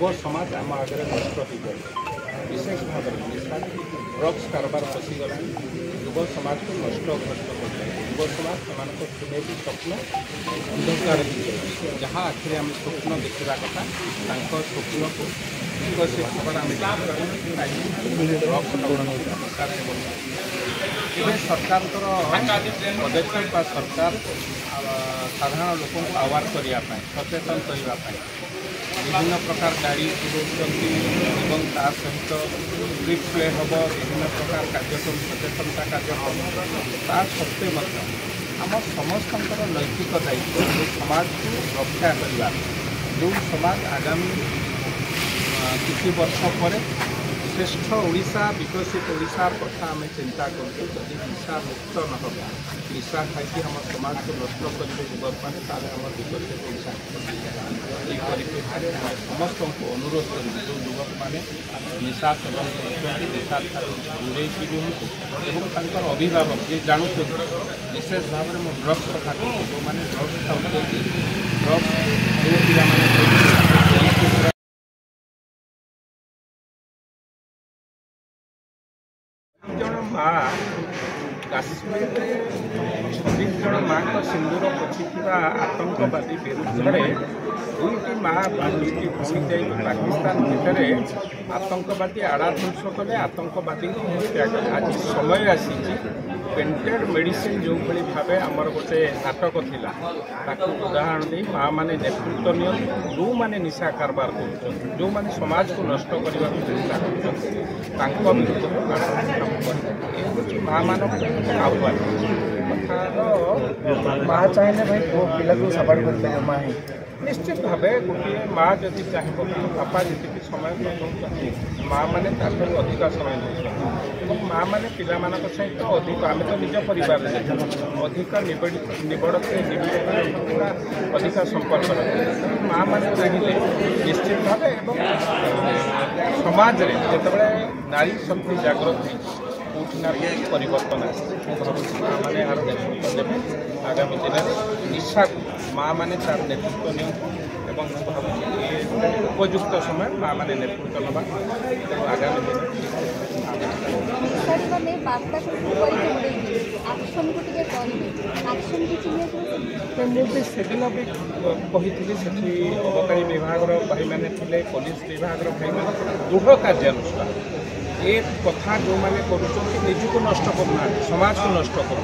युव समाज आम आगे नष्ट हो जाए विशेष भाव में निशा ड्रग्स कारबार पशिगला युव समाज को नष्ट भ्रष्ट कर युव समाज से स्वप्न अंधकार जहाँ आखिर आम स्वप्न देखा कथा स्वप्न को विकसित सरकार पदक्षेप सरकार साधारण लोक अवेयर करने सचेतन करने विभिन्न प्रकार गाड़ी बुलाऊँ सहित स्ट्रीट प्ले हम विभिन्न प्रकार कार्यक्रम सचेतनता कार्यक्रम ता सत्वे आम समस्त नैतिक दायित्व जो समाज को रक्षा करवा जो समाज आगामी किसी वर्ष पर श्रेष्ठ ओडिशा विकसित ओडिशा कथा आम चिंता करूँ जदि निशा मुक्त न होगा निशा खाई आम समाज को नष्ट करेंगे युवक मैंने आम विकसित ओडिशा परिप्रेक्षी समस्त को अनुरोध कर जो युवक मैंने निशा सेवन कर निशा दूरे रुहतु और अभिभावक जी जानूँ विशेष भाव में ड्रग्स कथा कहूँ जो मैंने ड्रग्स खाऊँ ड्रग्स जो पिला जन माँ काश्मीर में 26 जन माँ का सिंदूर पोछि आतंकवादी विरुद्ध में दुईटी माँ दुईटी भाई जाए पाकिस्तान भितर आतंकवादी आड़ा ध्वंस कले आतंकवादी हत्या कले आज समय आसी पेंटेड मेडिसिन जो भाई भाव आमर गोटे नाटक थिला उदाहरण दे माँ मैंने नेतृत्व नि जो मैंने निशा कारबार कर जो मैंने समाज को नष्ट करने चेष्टा कर माँ मान आह्वान माँ चाहिए भाई वो पिला को सपोर्ट करते हैं माँ निश्चित भाव गोटे माँ जदि चाहब बापा जी समय नौ माँ मैंने अधिक समय नौ माँ मैंने पिला सहित अधिक आम तो निज परिवार अधिक निबड़ पूरा अधिक संपर्क माँ मैंने चाहिए निश्चित भाव समाज में जिते नारी शक्ति जागृत कौटिना परिवर्तन आसे माँ मैंने यार नेतृत्व देवे आगामी दिन में निशा माँ मैंने तार नेतृत्व नि भावी उपयुक्त समय माँ मैंने नेतृत्व नवा आगामी दिन से दिन भी कही से अबकारी विभाग भाई मैंने थे पुलिस विभाग भाई मैंने दृढ़ कार्यानुष्ठान ए कथा जो मैंने कर निजक नष्ट करना समाज को नष्ट कर